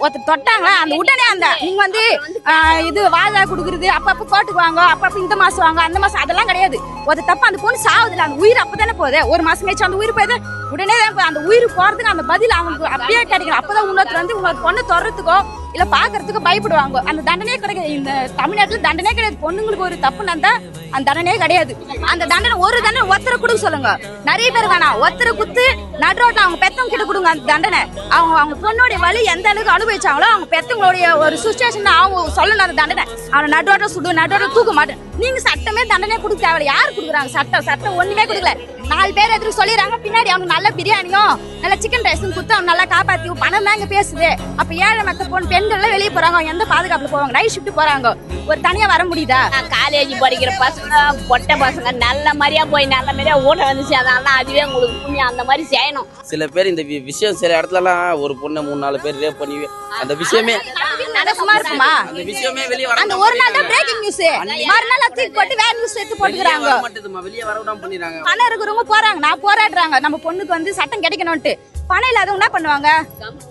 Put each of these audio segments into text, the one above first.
ஒருத்தர் தொட்டாங்களா அந்த உடனே அந்த நீங்க வந்து இது வாழை குடுக்குறது அப்பப்ப கோட்டுக்கு வாங்க அப்பப்ப இந்த மாசம் வாங்க அந்த மாசம் அதெல்லாம் கிடையாது. ஒரு தப்பு அந்த பொண்ணு சாவுதுல அந்த உயிர் அப்பதானே போகுது. ஒரு மாசம் கழிச்சு அந்த உயிர் போகுது உடனே அந்த உயிர் போறதுக்கு அந்த பதில் அவங்களுக்கு அப்படியே கிடைக்கணும். அப்பதான் இன்னொருத்தர் வந்து இன்னொரு பொண்ணு தொடறதுக்கோ இல்ல பாக்குறதுக்கு பயப்படுவாங்க. அந்த தண்டனையே கிடையாது. இந்த தமிழ்நாட்டுல தண்டனையே கிடையாது. பொண்ணுங்களுக்கு ஒரு தப்பு நடந்தா அந்த தண்டனையே கிடையாது. அந்த தண்டனை ஒரு தண்டனை ஒருத்தரை கொடுக்க சொல்லுங்க. நிறைய பேர் வேணாம், ஒருத்தரை குத்து நடுரோட்ல அவங்க பெத்தவங்க கிட்ட கொடுங்க அந்த தண்டனை. அவங்க பொண்ணுடைய வலி எந்த அளவுக்கு அனுபவிச்சாங்களோ அவங்க பெத்தவங்களுடைய ஒரு சுச்சுவேஷன் அவங்க சொல்லணும். அந்த தண்டனை அவனை நடுரோட்ல சுடு நடுரோட்ல தூக்க மாட்டேன். நீங்க சட்டமே தண்டனை கொடுக்க தேவையில்ல. யாரு கொடுக்குறாங்க? சட்டம் ஒண்ணுமே கொடுக்கல. 4 பேர் எதிர்த்து சொல்லிடுறாங்க. பின்னாடி அவங்க நல்ல பிரியாணியும் நல்ல சிக்கன் ரைஸும் குத்து அவங்க நல்லா காப்பாத்தி பணம் தான் இங்க பேசுது. அப்ப ஏழை மக்கள் பெண்கள் வெளியே போறாங்க, எந்த பாதுகாப்புல போவாங்க? நைட் ஷிஃப்ட் போறாங்க, ஒரு தனியா வர முடியுதா? காலேஜ் படிக்கிற பசங்க பொட்டை பசங்க நல்ல மாதிரியா போய் நல்ல மாதிரியா ஓட்ட வந்துச்சு. அதனால அதுவே உங்களுக்கு புண்ணியம். அந்த மாதிரி செய்யணும். சில பேர் இந்த விஷயம் சில இடத்துலலாம் ஒரு பொண்ணை 3-4 பேர் ரேப் பண்ணி அந்த விஷயமே நடக்குமா இருக்குமா? அந்த விஷயமே வெளியே வர அந்த ஒரு நாள் தான் பிரேக்கிங் நியூஸ், மறுநாள் தூக்கி போட்டு வேற நியூஸ் எடுத்து போட்டுக்கிறாங்க. வெளியே வரவிடாம பண்ணிடுறாங்க. பணம் இருக்கிறவங்க போறாங்க, நான் போராடுறாங்க நம்ம பொண்ணுக்கு வந்து சட்டம் கிடைக்கணும்ட்டு. பணம் இல்லாதவங்க என்ன பண்ணுவாங்க?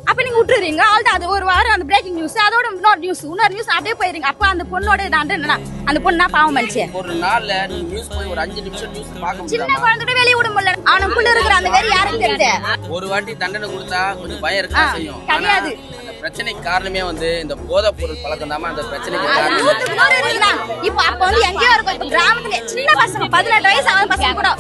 அப்ப நீங்க விட்டுறீங்க. அது ஒரு வாரம் அந்த பிரேக்கிங் நியூஸ், அதோட இன்னொரு நியூஸ் அப்படியே போயிருங்க. அப்ப அந்த பொண்ணோட என்ன அந்த பொண்ணு பாவம் மனுச்சு. ஒரு நாள்ல நீ நியூஸ் போய் ஒரு 5 நிமிஷம் நியூஸ் பார்க்க முடியாது. சின்ன குழந்தை வெளிய விட முடியல. அவனுக்குள்ள இருக்கிற அந்த வெறி யாருக்கு தெரியுது? ஒரு வாட்டி தண்டனை கொடுத்தா கொஞ்சம் பயம் இருக்க செய்யும். கிடையாது. அந்த பிரச்சனைக்கு காரணமே வந்து இந்த போதைப் பொருள் பழக்கம் தான். அந்த பிரச்சனைக்கு காரணம் இப்ப அப்ப வந்து எங்கேயோ இருக்கும். இப்ப கிராமத்துல சின்ன பசங்க 18 வயசு ஆன பசங்க கூட